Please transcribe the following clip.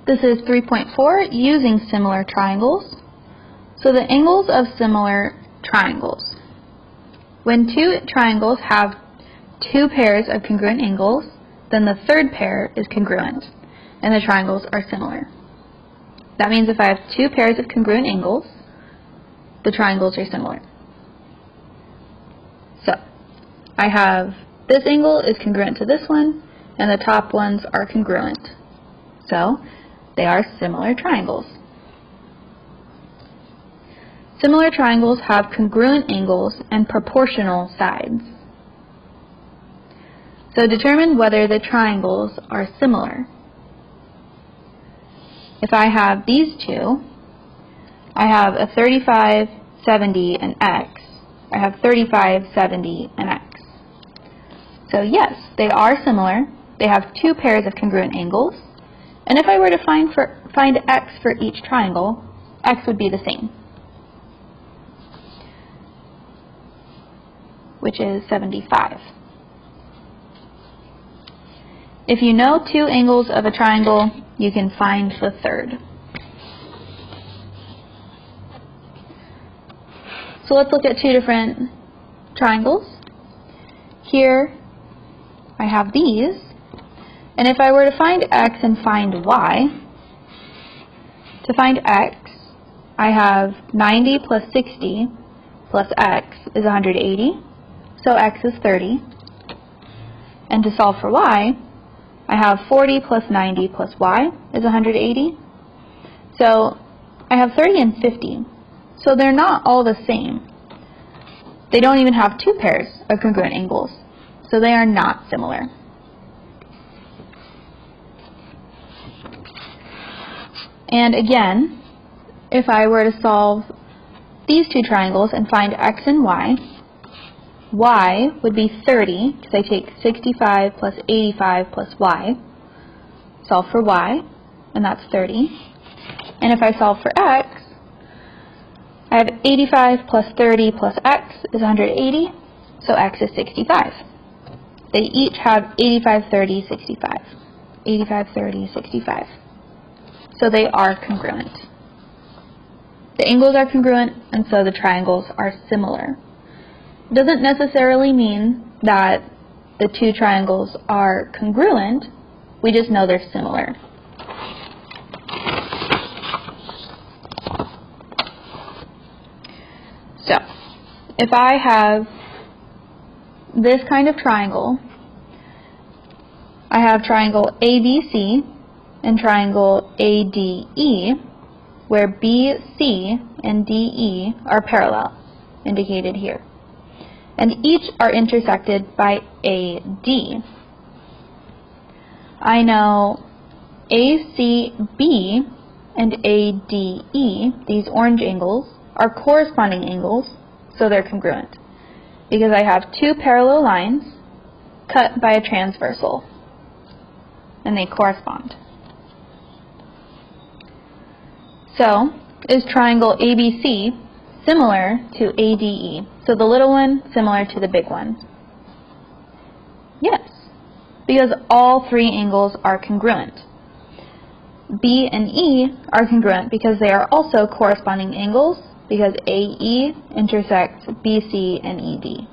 This is 3.4, using similar triangles. So the angles of similar triangles. When two triangles have two pairs of congruent angles, then the third pair is congruent, and the triangles are similar. That means if I have two pairs of congruent angles, the triangles are similar. So, I have this angle is congruent to this one, and the top ones are congruent. So, they are similar triangles. Similar triangles have congruent angles and proportional sides. So determine whether the triangles are similar. If I have these two, I have a 35, 70, and x. I have 35, 70, and x. So yes, they are similar. They have two pairs of congruent angles. And if I were to find x for each triangle, x would be the same, which is 75. If you know two angles of a triangle, you can find the third. So let's look at two different triangles. Here I have these, and if I were to find x and find y, to find x, I have 90 plus 60 plus x is 180, so x is 30. And to solve for y, I have 40 plus 90 plus y is 180. So I have 30 and 50. So they're not all the same. They don't even have two pairs of congruent angles. So they are not similar. And again, if I were to solve these two triangles and find x and y would be 30, because I take 65 plus 85 plus y, solve for y, and that's 30. And if I solve for x, I have 85 plus 30 plus x is 180, so x is 65. They each have 85, 30, 65. 85, 30, 65. So they are congruent. The angles are congruent, and so the triangles are similar. It doesn't necessarily mean that the two triangles are congruent, we just know they're similar. So, if I have this kind of triangle, I have triangle ABC and triangle ADE, where BC and DE are parallel, indicated here. And each are intersected by AD. I know ACB and ADE, these orange angles, are corresponding angles, so they're congruent, because I have two parallel lines cut by a transversal, and they correspond. So, is triangle ABC similar to ADE? So the little one similar to the big one? Yes, because all three angles are congruent. B and E are congruent because they are also corresponding angles, because AE intersects BC and ED.